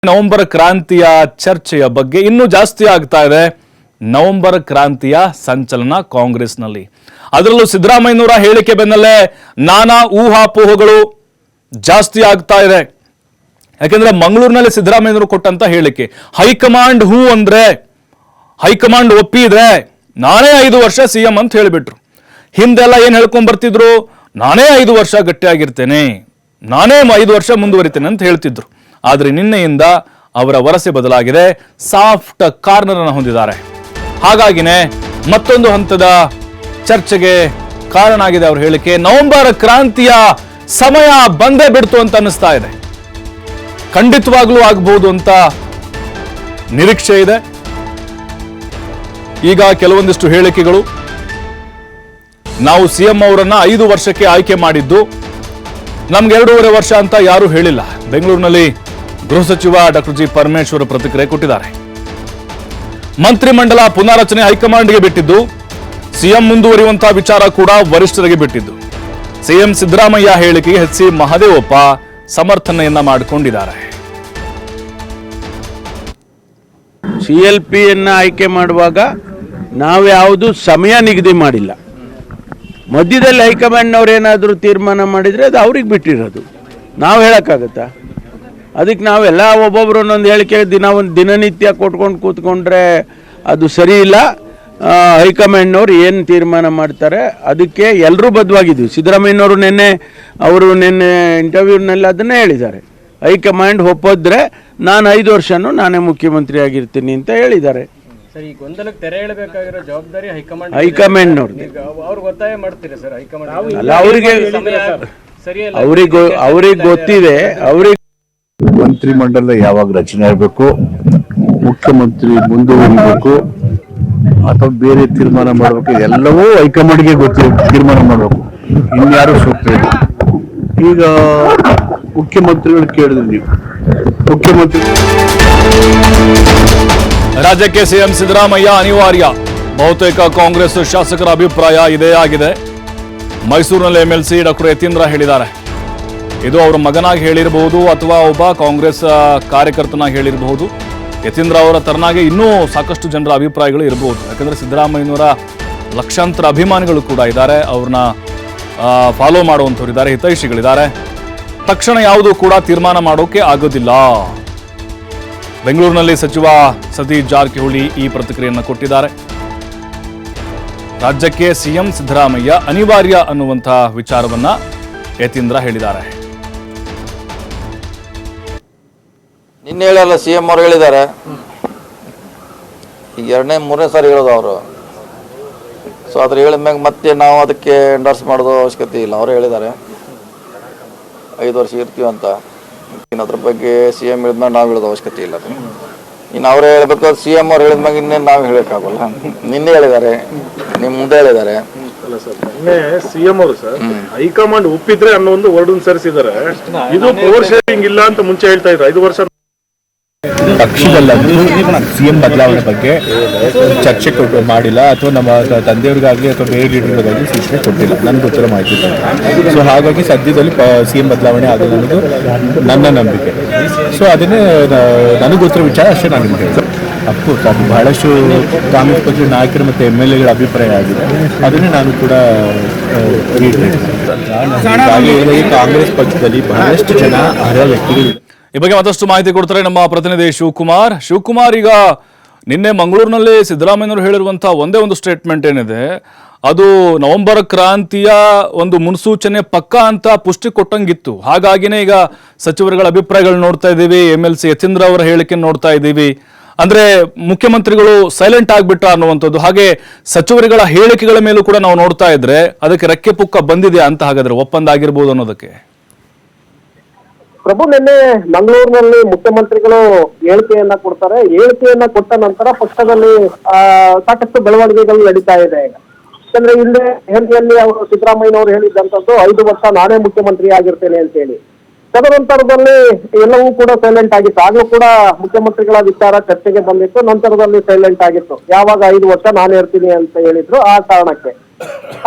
November ಕ್ರಾಂತಿಯ ಚರ್ಚೆಯ ಬಗ್ಗೆ ಇನ್ನೂ ಜಾಸ್ತಿ ಆಗ್ತಾ ಇದೆ. ನವೆಂಬರ್ ಕ್ರಾಂತಿಯ ಸಂಚಲನ ಕಾಂಗ್ರೆಸ್ನಲ್ಲಿ, ಅದರಲ್ಲೂ ಸಿದ್ದರಾಮಯ್ಯನವರ ಹೇಳಿಕೆ ಬೆನ್ನಲ್ಲೇ ನಾನಾ ಊಹಾಪೋಹಗಳು ಜಾಸ್ತಿ ಆಗ್ತಾ ಇದೆ. ಯಾಕೆಂದ್ರೆ ಮಂಗಳೂರಿನಲ್ಲಿ ಸಿದ್ದರಾಮಯ್ಯನವರು ಕೊಟ್ಟಂತ ಹೇಳಿಕೆ, ಹೈಕಮಾಂಡ್ ಹೂ ಅಂದ್ರೆ, ಹೈಕಮಾಂಡ್ ಒಪ್ಪಿದ್ರೆ ನಾನೇ 5 ವರ್ಷ ಸಿಎಂ ಅಂತ ಹೇಳಿಬಿಟ್ರು. ಹಿಂದೆಲ್ಲ ಏನ್ ಹೇಳ್ಕೊಂಡ್ ಬರ್ತಿದ್ರು, ನಾನೇ 5 ವರ್ಷ ಗಟ್ಟಿಯಾಗಿರ್ತೇನೆ, ನಾನೇ 5 ವರ್ಷ ಮುಂದುವರಿತೇನೆ ಅಂತ ಹೇಳ್ತಿದ್ರು. ಆದ್ರೆ ನಿನ್ನೆಯಿಂದ ಅವರ ವರಸೆ ಬದಲಾಗಿದೆ, ಸಾಫ್ಟ್ ಕಾರ್ನರ್ ಅನ್ನು ಹೊಂದಿದ್ದಾರೆ. ಹಾಗಾಗಿನೇ ಮತ್ತೊಂದು ಹಂತದ ಚರ್ಚೆಗೆ ಕಾರಣ ಆಗಿದೆ ಅವರ ಹೇಳಿಕೆ. ನವೆಂಬರ್ ಕ್ರಾಂತಿಯ ಸಮಯ ಬಂದೇ ಬಿಡ್ತು ಅಂತ ಅನ್ನಿಸ್ತಾ ಇದೆ. ಖಂಡಿತವಾಗ್ಲೂ ಆಗಬಹುದು ಅಂತ ನಿರೀಕ್ಷೆ ಇದೆ. ಈಗ ಕೆಲವೊಂದಿಷ್ಟು ಹೇಳಿಕೆಗಳು, ನಾವು ಸಿಎಂ ಅವರನ್ನ 5 ವರ್ಷಕ್ಕೆ ಆಯ್ಕೆ ಮಾಡಿದ್ದು, ನಮ್ಗೆ 2.5 ವರ್ಷ ಅಂತ ಯಾರು ಹೇಳಿಲ್ಲ. ಬೆಂಗಳೂರಿನಲ್ಲಿ ಗೃಹ ಸಚಿವ ಡಾಕ್ಟರ್ ಜಿ ಪರಮೇಶ್ವರ್ ಪ್ರತಿಕ್ರಿಯೆ ಕೊಟ್ಟಿದ್ದಾರೆ. ಮಂತ್ರಿಮಂಡಲ ಪುನಾರಚನೆ ಹೈಕಮಾಂಡ್ಗೆ ಬಿಟ್ಟಿದ್ದು, ಸಿಎಂ ಮುಂದುವರಿಯುವಂತಹ ವಿಚಾರ ಕೂಡ ವರಿಷ್ಠರಿಗೆ ಬಿಟ್ಟಿದ್ದು. ಸಿಎಂ ಸಿದ್ದರಾಮಯ್ಯ ಹೇಳಿಕೆಗೆ ಎಚ್ ಸಿ ಮಹದೇವಪ್ಪ ಸಮರ್ಥನೆಯನ್ನ ಮಾಡಿಕೊಂಡಿದ್ದಾರೆ. CLPಯನ್ನ ಆಯ್ಕೆ ಮಾಡುವಾಗ ನಾವು ಯಾವುದು ಸಮಯ ನಿಗದಿ ಮಾಡಿಲ್ಲ. ಮಧ್ಯದಲ್ಲಿ ಹೈಕಮಾಂಡ್ನವ್ರು ಏನಾದರೂ ತೀರ್ಮಾನ ಮಾಡಿದರೆ ಅದು ಅವ್ರಿಗೆ ಬಿಟ್ಟಿರೋದು, ನಾವು ಹೇಳೋಕ್ಕಾಗತ್ತಾ? ಅದಕ್ಕೆ ನಾವೆಲ್ಲ ಒಬ್ಬೊಬ್ರು ಒಂದೊಂದು ಹೇಳಿಕೆ ದಿನನಿತ್ಯ ಕೊಟ್ಕೊಂಡು ಕೂತ್ಕೊಂಡ್ರೆ ಅದು ಸರಿ ಇಲ್ಲ. ಹೈಕಮಾಂಡ್ನವ್ರು ಏನು ತೀರ್ಮಾನ ಮಾಡ್ತಾರೆ ಅದಕ್ಕೆ ಎಲ್ಲರೂ ಬದ್ಧವಾಗಿದ್ವಿ. ಸಿದ್ದರಾಮಯ್ಯನವರು ನಿನ್ನೆ ಇಂಟರ್ವ್ಯೂನಲ್ಲಿ ಅದನ್ನೇ ಹೇಳಿದ್ದಾರೆ. ಹೈಕಮಾಂಡ್ ಒಪ್ಪೋದ್ರೆ ನಾನು 5 ವರ್ಷನೂ ನಾನೇ ಮುಖ್ಯಮಂತ್ರಿ ಆಗಿರ್ತೀನಿ ಅಂತ ಹೇಳಿದ್ದಾರೆ. ಸರ್, ಈ ಗೊಂದಲಕ್ಕೆ ತೆರೆ ಎಳಬೇಕಾಗಿರೋ ಜವಾಬ್ದಾರಿ ಹೈಕಮಾಂಡ್ನವ್ರದ್ದು. ಅವ್ರಿಗೆ ಒತ್ತಾಯ ಮಾಡ್ತೀರಾ ಸರ್? ಹೈಕಮಾಂಡ್ ಅಲ್ಲ, ಅವ್ರಿಗೆ ಗೊತ್ತಿದೆ. ಅವ್ರಿಗೆ ಮಂತ್ರಿಮಂಡಲ ಯಾವಾಗ ರಚನೆ ಆಗಬೇಕು, ಮುಖ್ಯಮಂತ್ರಿ ಮುಂದುವರಿಬೇಕು ಅಥವಾ ಬೇರೆ ತೀರ್ಮಾನ ಮಾಡಬೇಕು, ಎಲ್ಲವೂ ಹೈಕಮಾಂಡ್ಗೆ ತೀರ್ಮಾನ ಮಾಡಬೇಕು. ಇನ್ಯಾರು ಸೂಕ್ತ ಇಲ್ಲ. ಈಗ ಮುಖ್ಯಮಂತ್ರಿಗಳು ಕೇಳಿದ್ರಿ, ನೀವು ಮುಖ್ಯಮಂತ್ರಿ ರಾಜ್ಯಕ್ಕೆ ಸಿಎಂ ಸಿದ್ದರಾಮಯ್ಯ ಅನಿವಾರ್ಯ, ಬಹುತೇಕ ಕಾಂಗ್ರೆಸ್ ಶಾಸಕರ ಅಭಿಪ್ರಾಯ ಇದೇ ಆಗಿದೆ. ಮೈಸೂರಿನಲ್ಲಿ MLC ಡಾಕ್ಟರ್ ಯತೀಂದ್ರ ಹೇಳಿದ್ದಾರೆ. ಇದು ಅವರ ಮಗನಾಗಿ ಹೇಳಿರಬಹುದು ಅಥವಾ ಒಬ್ಬ ಕಾಂಗ್ರೆಸ್ ಕಾರ್ಯಕರ್ತನಾಗಿ ಹೇಳಿರಬಹುದು. ಯತೀಂದ್ರ ಅವರ ತರನಾಗೆ ಇನ್ನೂ ಸಾಕಷ್ಟು ಜನರ ಅಭಿಪ್ರಾಯಗಳು ಇರಬಹುದು. ಯಾಕಂದ್ರೆ ಸಿದ್ದರಾಮಯ್ಯನವರ ಲಕ್ಷಾಂತರ ಅಭಿಮಾನಿಗಳು ಕೂಡ ಇದ್ದಾರೆ, ಅವ್ರನ್ನ ಫಾಲೋ ಮಾಡುವಂಥವ್ರು ಇದ್ದಾರೆ, ಹಿತೈಷಿಗಳಿದ್ದಾರೆ. ತಕ್ಷಣ ಯಾವುದೂ ಕೂಡ ತೀರ್ಮಾನ ಮಾಡೋಕೆ ಆಗೋದಿಲ್ಲ. ಬೆಂಗಳೂರಿನಲ್ಲಿ ಸಚಿವ ಸತೀಶ್ ಜಾರಕಿಹೊಳಿ ಈ ಪ್ರತಿಕ್ರಿಯೆಯನ್ನು ಕೊಟ್ಟಿದ್ದಾರೆ. ರಾಜ್ಯಕ್ಕೆ ಸಿಎಂ ಸಿದ್ದರಾಮಯ್ಯ ಅನಿವಾರ್ಯ ಅನ್ನುವಂತಹ ವಿಚಾರವನ್ನ ಯತೀಂದ್ರ ಹೇಳಿದ್ದಾರೆ. ನಿನ್ನೆ ಹೇಳಲ್ಲ, CM ಅವರು ಹೇಳಿದ್ದಾರೆ. ಈಗ 2ನೇ 3ನೇ ಸಾರಿ ಹೇಳೋದು ಅವರು. ಸೊ ಅದ್ರ ಹೇಳಿದ್ಮ್ಯಾಗ ಮತ್ತೆ ನಾವು ಅದಕ್ಕೆ ಎಂಡರ್ಸ್ ಮಾಡೋದು ಅವಶ್ಯಕತೆ ಇಲ್ಲ. ಅವರು ಹೇಳಿದ್ದಾರೆ 5 ವರ್ಷ ಇರ್ತೀವಿ ಅಂತ. ಇನ್ನು ಅದ್ರ ಬಗ್ಗೆ CM ಹೇಳಿದ್ಮ್ಯಾಗ ನಾವು ಹೇಳೋದು ಅವಶ್ಯಕತೆ ಇಲ್ಲ. ಇನ್ನು ಅವರೇ ಹೇಳ್ಬೇಕು, CM ಅವ್ರು ಹೇಳಿದ್ಮ್ಯಾಗ ಇನ್ನೇನು ನಾವು ಹೇಳೋಕ್ಕಾಗಲ್ಲ. ನಿನ್ನೆ ಹೇಳಿದ್ದಾರೆ, ನಿಮ್ಮ ಮುಂದೆ ಹೇಳಿದ್ದಾರೆ. ನಿನ್ನೆ CM ಅವರು ಸರ್ ಹೈಕಮಾಂಡ್ ಒಪ್ಪಿದ್ರೆ ಅನ್ನೋ ಒಂದು ವರ್ಡ್ ಸೇರಿಸಿದ್ದಾರೆ. ಇದು ಪವರ್ ಶೇರಿಂಗ್ ಇಲ್ಲ ಅಂತ ಮುಂಚೆ ಹೇಳ್ತಾ ಇದ್ರು. 5 ವರ್ಷ ಪಕ್ಷದಲ್ಲಂತೂ ಸಿಎಂ ಬದಲಾವಣೆ ಬಗ್ಗೆ ಚರ್ಚೆ ಮಾಡಿಲ್ಲ, ಅಥವಾ ನಮ್ಮ ತಂದೆಯವ್ರಿಗಾಗಲಿ ಅಥವಾ ಬೇರೆ ಲೀಡರ್ಗಳಿಗಾಗಲಿ ಸೂಚನೆ ಕೊಟ್ಟಿಲ್ಲ, ನನಗೆ ಗೊತ್ತಿರೋ ಮಾಹಿತಿ. ಸೊ ಹಾಗಾಗಿ ಸದ್ಯದಲ್ಲಿ CM ಬದಲಾವಣೆ ಆಗೋದು ಅನ್ನೋದು ನನ್ನ ನಂಬಿಕೆ. ಸೊ ಅದನ್ನೇ ನನಗೆ ಗೊತ್ತಿರೋ ವಿಚಾರ ಅಷ್ಟೇ ನಾನು ನಿಮಗೆ ಅಫ್ಕೋರ್ಸ್ ಅದು ಬಹಳಷ್ಟು ಕಾಂಗ್ರೆಸ್ ಪಕ್ಷದ ನಾಯಕರು ಮತ್ತು MLAಗಳ ಅಭಿಪ್ರಾಯ ಆಗಿದೆ. ಅದನ್ನೇ ನಾನು ಕೂಡ ಕಾಂಗ್ರೆಸ್ ಪಕ್ಷದಲ್ಲಿ ಬಹಳಷ್ಟು ಜನ ಅರ್ಹ ವ್ಯಕ್ತಿಗಳು. ಈ ಬಗ್ಗೆ ಮತ್ತಷ್ಟು ಮಾಹಿತಿ ಕೊಡ್ತಾರೆ ನಮ್ಮ ಪ್ರತಿನಿಧಿ ಶಿವಕುಮಾರ್. ಈಗ ನಿನ್ನೆ ಮಂಗಳೂರಿನಲ್ಲಿ ಸಿದ್ದರಾಮಯ್ಯನವರು ಹೇಳಿರುವಂತಹ ಒಂದೇ ಒಂದು ಸ್ಟೇಟ್ಮೆಂಟ್ ಏನಿದೆ, ಅದು ನವೆಂಬರ್ ಕ್ರಾಂತಿಯ ಒಂದು ಮುನ್ಸೂಚನೆ ಪಕ್ಕ ಅಂತ ಪುಷ್ಟಿ ಕೊಟ್ಟಂಗಿತ್ತು. ಹಾಗಾಗಿನೇ ಈಗ ಸಚಿವರುಗಳ ಅಭಿಪ್ರಾಯಗಳು ನೋಡ್ತಾ ಇದ್ದೀವಿ, MLC ಯತೀಂದ್ರ ಅವರ ಹೇಳಿಕೆ ನೋಡ್ತಾ ಇದ್ದೀವಿ. ಅಂದ್ರೆ ಮುಖ್ಯಮಂತ್ರಿಗಳು ಸೈಲೆಂಟ್ ಆಗ್ಬಿಟ್ರ ಅನ್ನುವಂಥದ್ದು. ಹಾಗೆ ಸಚಿವರುಗಳ ಹೇಳಿಕೆಗಳ ಮೇಲೂ ಕೂಡ ನಾವು ನೋಡ್ತಾ ಇದ್ರೆ ಅದಕ್ಕೆ ರೆಕ್ಕೆ ಪುಕ್ಕ ಬಂದಿದೆ ಅಂತ, ಹಾಗಾದ್ರೆ ಒಪ್ಪಂದ ಆಗಿರ್ಬೋದು ಅನ್ನೋದಕ್ಕೆ. ಪ್ರಭು, ನಿನ್ನೆ ಮಂಗಳೂರಿನಲ್ಲಿ ಮುಖ್ಯಮಂತ್ರಿಗಳು ಹೇಳಿಕೆಯನ್ನ ಕೊಡ್ತಾರೆ. ಹೇಳಿಕೆಯನ್ನ ಕೊಟ್ಟ ನಂತರ ಪಕ್ಷದಲ್ಲಿ ಸಾಕಷ್ಟು ಬೆಳವಣಿಗೆಗಳು ನಡೀತಾ ಇದೆ. ಯಾಕಂದ್ರೆ ಹಿಂದೆ ಹೇಳಿಕೆಯಲ್ಲಿ ಅವರು ಸಿದ್ದರಾಮಯ್ಯನವರು ಹೇಳಿದ್ದಂಥದ್ದು 5 ವರ್ಷ ನಾನೇ ಮುಖ್ಯಮಂತ್ರಿ ಆಗಿರ್ತೇನೆ ಅಂತ ಹೇಳಿ. ತದನಂತರದಲ್ಲಿ ಎಲ್ಲವೂ ಕೂಡ ಸೈಲೆಂಟ್ ಆಗಿತ್ತು. ಆಗಲೂ ಕೂಡ ಮುಖ್ಯಮಂತ್ರಿಗಳ ವಿಚಾರ ಚರ್ಚೆಗೆ ಬಂದಿತ್ತು. ನಂತರದಲ್ಲಿ ಸೈಲೆಂಟ್ ಆಗಿತ್ತು. ಯಾವಾಗ 5 ವರ್ಷ ನಾನೇ ಇರ್ತೀನಿ ಅಂತ ಹೇಳಿದ್ರು ಆ ಕಾರಣಕ್ಕೆ.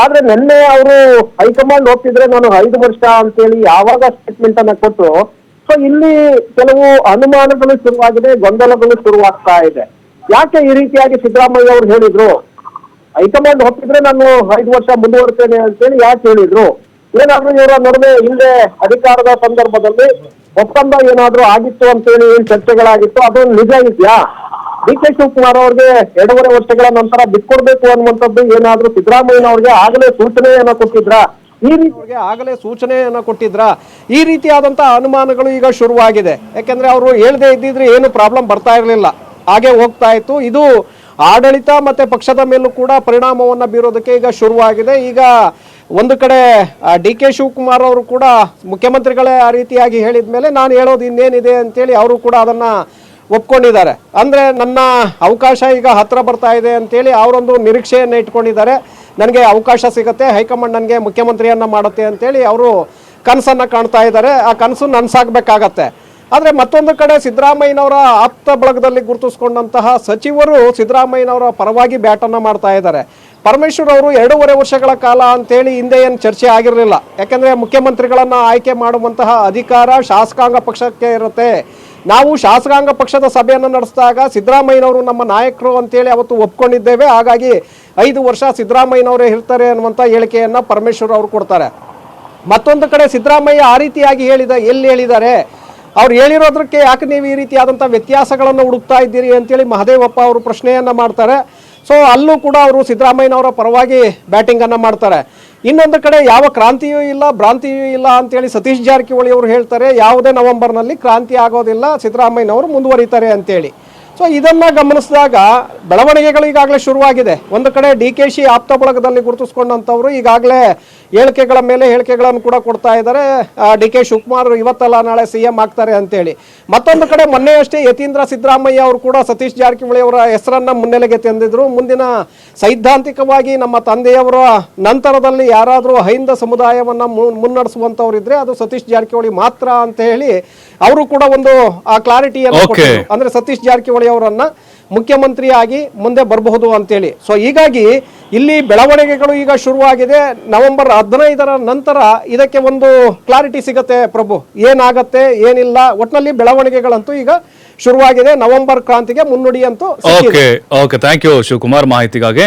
ಆದ್ರೆ ನಿನ್ನೆ ಅವರು ಹೈಕಮಾಂಡ್ ಒಪ್ಪಿದ್ರೆ ನಾನು 5 ವರ್ಷ ಅಂತೇಳಿ ಯಾವಾಗ ಸ್ಟೇಟ್ಮೆಂಟ್ ಅನ್ನ ಕೊಟ್ಟು, ಸೊ ಇಲ್ಲಿ ಕೆಲವು ಅನುಮಾನಗಳು ಶುರುವಾಗಿದೆ, ಗೊಂದಲಗಳು ಶುರುವಾಗ್ತಾ ಇದೆ. ಯಾಕೆ ಈ ರೀತಿಯಾಗಿ ಸಿದ್ದರಾಮಯ್ಯ ಅವರು ಹೇಳಿದ್ರು? ಹೈಕಮಾಂಡ್ ಒಪ್ಪಿದ್ರೆ ನಾನು 5 ವರ್ಷ ಮುಂದುವರ್ತೇನೆ ಅಂತೇಳಿ ಯಾಕೆ ಹೇಳಿದ್ರು? ಏನಾದ್ರೂ ಇವರ ನಡುವೆ ಹಿಂದೆ ಅಧಿಕಾರದ ಸಂದರ್ಭದಲ್ಲಿ ಒಪ್ಪಂದ ಏನಾದ್ರೂ ಆಗಿತ್ತು ಅಂತೇಳಿ ಏನ್ ಚರ್ಚೆಗಳಾಗಿತ್ತು, ಅದೊಂದು ನಿಜ ಇದೆಯಾ? ಡಿ ಕೆ ಶಿವಕುಮಾರ್ ಅವ್ರಿಗೆ 2.5 ವರ್ಷಗಳ ನಂತರ ಬಿಟ್ಕೊಡ್ಬೇಕು ಅನ್ನುವಂಥದ್ದು ಏನಾದ್ರೂ ಸಿದ್ದರಾಮಯ್ಯನವ್ರಿಗೆ ಆಗಲೇ ಸೂಚನೆಯನ್ನ ಕೊಟ್ಟಿದ್ರಾ? ಆಗಲೇ ಸೂಚನೆಯನ್ನ ಕೊಟ್ಟಿದ್ರ? ಈ ರೀತಿಯಾದಂತಹ ಅನುಮಾನಗಳು ಈಗ ಶುರುವಾಗಿದೆ. ಯಾಕೆಂದ್ರೆ ಅವರು ಹೇಳದೇ ಇದ್ದಿದ್ರೆ ಏನು ಪ್ರಾಬ್ಲಮ್ ಬರ್ತಾ ಇರಲಿಲ್ಲ, ಹಾಗೆ ಹೋಗ್ತಾ ಇತ್ತು. ಇದು ಆಡಳಿತ ಮತ್ತೆ ಪಕ್ಷದ ಮೇಲೂ ಕೂಡ ಪರಿಣಾಮವನ್ನ ಬೀರೋದಕ್ಕೆ ಈಗ ಶುರುವಾಗಿದೆ. ಈಗ ಒಂದು ಕಡೆ ಡಿ ಕೆ ಶಿವಕುಮಾರ್ ಅವರು ಕೂಡ ಮುಖ್ಯಮಂತ್ರಿಗಳೇ ಆ ರೀತಿಯಾಗಿ ಹೇಳಿದ ಮೇಲೆ ನಾನು ಹೇಳೋದು ಇನ್ನೇನಿದೆ ಅಂತೇಳಿ ಅವರು ಕೂಡ ಅದನ್ನ ಒಪ್ಕೊಂಡಿದ್ದಾರೆ. ಅಂದ್ರೆ ನನ್ನ ಅವಕಾಶ ಈಗ ಹತ್ರ ಬರ್ತಾ ಇದೆ ಅಂತೇಳಿ ಅವರೊಂದು ನಿರೀಕ್ಷೆಯನ್ನು ಇಟ್ಕೊಂಡಿದ್ದಾರೆ. ನನಗೆ ಅವಕಾಶ ಸಿಗುತ್ತೆ, ಹೈಕಮಾಂಡ್ ನನಗೆ ಮುಖ್ಯಮಂತ್ರಿಯನ್ನ ಮಾಡುತ್ತೆ ಅಂತೇಳಿ ಅವರು ಕನಸನ್ನ ಕಾಣ್ತಾ ಇದ್ದಾರೆ. ಆ ಕನಸು ನನ್ಸಾಗಬೇಕಾಗತ್ತೆ. ಆದರೆ ಮತ್ತೊಂದು ಕಡೆ ಸಿದ್ದರಾಮಯ್ಯನವರ ಆಪ್ತ ಬಳಗದಲ್ಲಿ ಗುರುತಿಸ್ಕೊಂಡಂತಹ ಸಚಿವರು ಸಿದ್ದರಾಮಯ್ಯನವರ ಪರವಾಗಿ ಬ್ಯಾಟನ್ನು ಮಾಡ್ತಾ ಇದ್ದಾರೆ. ಪರಮೇಶ್ವರ್ ಅವರು 2.5 ವರ್ಷಗಳ ಕಾಲ ಅಂತೇಳಿ ಹಿಂದೆ ಏನು ಚರ್ಚೆ ಆಗಿರಲಿಲ್ಲ. ಯಾಕೆಂದರೆ ಮುಖ್ಯಮಂತ್ರಿಗಳನ್ನು ಆಯ್ಕೆ ಮಾಡುವಂತಹ ಅಧಿಕಾರ ಶಾಸಕಾಂಗ ಪಕ್ಷಕ್ಕೆ ಇರುತ್ತೆ. ನಾವು ಶಾಸಕಾಂಗ ಪಕ್ಷದ ಸಭೆಯನ್ನು ನಡೆಸಿದಾಗ ಸಿದ್ದರಾಮಯ್ಯನವರು ನಮ್ಮ ನಾಯಕರು ಅಂತೇಳಿ ಅವತ್ತು ಒಪ್ಕೊಂಡಿದ್ದೇವೆ. ಹಾಗಾಗಿ 5 ವರ್ಷ ಸಿದ್ದರಾಮಯ್ಯನವರೇ ಇರ್ತಾರೆ ಅನ್ನುವಂಥ ಹೇಳಿಕೆಯನ್ನು ಪರಮೇಶ್ವರ್ ಅವರು ಕೊಡ್ತಾರೆ. ಮತ್ತೊಂದು ಕಡೆ ಸಿದ್ದರಾಮಯ್ಯ ಆ ರೀತಿಯಾಗಿ ಎಲ್ಲಿ ಹೇಳಿದ್ದಾರೆ? ಅವ್ರು ಹೇಳಿರೋದಕ್ಕೆ ಯಾಕೆ ನೀವು ಈ ರೀತಿಯಾದಂಥ ವ್ಯತ್ಯಾಸಗಳನ್ನು ಹುಡುಕ್ತಾ ಇದ್ದೀರಿ ಅಂತೇಳಿ ಮಹದೇವಪ್ಪ ಅವರು ಪ್ರಶ್ನೆಯನ್ನು ಮಾಡ್ತಾರೆ. ಸೊ ಅಲ್ಲೂ ಕೂಡ ಅವರು ಸಿದ್ದರಾಮಯ್ಯನವರ ಪರವಾಗಿ ಬ್ಯಾಟಿಂಗನ್ನು ಮಾಡ್ತಾರೆ. ಇನ್ನೊಂದು ಕಡೆ ಯಾವ ಕ್ರಾಂತಿಯೂ ಇಲ್ಲ, ಭ್ರಾಂತಿಯೂ ಇಲ್ಲ ಅಂತೇಳಿ ಸತೀಶ್ ಜಾರಕಿಹೊಳಿ ಅವರು ಹೇಳ್ತಾರೆ. ಯಾವುದೇ ನವೆಂಬರ್ನಲ್ಲಿ ಕ್ರಾಂತಿ ಆಗೋದಿಲ್ಲ, ಸಿದ್ದರಾಮಯ್ಯನವರು ಮುಂದುವರಿತಾರೆ ಅಂತೇಳಿ. ಸೊ ಇದನ್ನ ಗಮನಿಸಿದಾಗ ಬೆಳವಣಿಗೆಗಳು ಈಗಾಗಲೇ ಶುರುವಾಗಿದೆ. ಒಂದು ಕಡೆ ಡಿ ಕೆ ಶಿ ಆಪ್ತ ಬಳಗದಲ್ಲಿ ಗುರುತಿಸ್ಕೊಂಡಂಥವ್ರು ಈಗಾಗಲೇ ಹೇಳಿಕೆಗಳ ಮೇಲೆ ಹೇಳಿಕೆಗಳನ್ನು ಕೂಡ ಕೊಡ್ತಾ ಇದ್ದಾರೆ. ಡಿ ಕೆ ಶಿವಕುಮಾರ್ ಇವತ್ತಲ್ಲ ನಾಳೆ CM ಆಗ್ತಾರೆ ಅಂತೇಳಿ. ಮತ್ತೊಂದು ಕಡೆ ಮೊನ್ನೆಯಷ್ಟೇ ಯತೀಂದ್ರ ಸಿದ್ದರಾಮಯ್ಯ ಅವರು ಕೂಡ ಸತೀಶ್ ಜಾರಕಿಹೊಳಿ ಅವರ ಹೆಸರನ್ನ ಮುನ್ನೆಲೆಗೆ ತಂದಿದ್ರು. ಮುಂದಿನ ಸೈದ್ಧಾಂತಿಕವಾಗಿ ನಮ್ಮ ತಂದೆಯವರ ನಂತರದಲ್ಲಿ ಯಾರಾದರೂ ಹೈಂದ ಸಮುದಾಯವನ್ನ ಮುನ್ನಡೆಸುವಂತವ್ರಿದ್ರೆ ಅದು ಸತೀಶ್ ಜಾರಕಿಹೊಳಿ ಮಾತ್ರ ಅಂತ ಹೇಳಿ ಅವರು ಕೂಡ ಒಂದು ಕ್ಲಾರಿಟಿಯನ್ನು ಕೊಟ್ಟರು. ಅಂದ್ರೆ ಸತೀಶ್ ಜಾರಕಿಹೊಳಿ ಅವರನ್ನ ಮುಖ್ಯಮಂತ್ರಿಯಾಗಿ ಮುಂದೆ ಬರಬಹುದು ಅಂತೇಳಿ. ಸೊ ಹೀಗಾಗಿ ಇಲ್ಲಿ ಬೆಳವಣಿಗೆಗಳು ಈಗ ಶುರುವಾಗಿದೆ. ನವೆಂಬರ್ 15ರ ನಂತರ ಇದಕ್ಕೆ ಒಂದು ಕ್ಲಾರಿಟಿ ಸಿಗತ್ತೆ ಪ್ರಭು, ಏನಾಗತ್ತೆ ಏನಿಲ್ಲ. ಒಟ್ಟಿನಲ್ಲಿ ಬೆಳವಣಿಗೆಗಳಂತೂ ಈಗ ಶುರುವಾಗಿದೆ. ನವೆಂಬರ್ ಕ್ರಾಂತಿಗೆ ಮುನ್ನುಡಿ ಅಂತೂ ಓಕೆ ಥ್ಯಾಂಕ್ ಯು ಶಿವಕುಮಾರ್ ಮಾಹಿತಿಗಾಗಿ.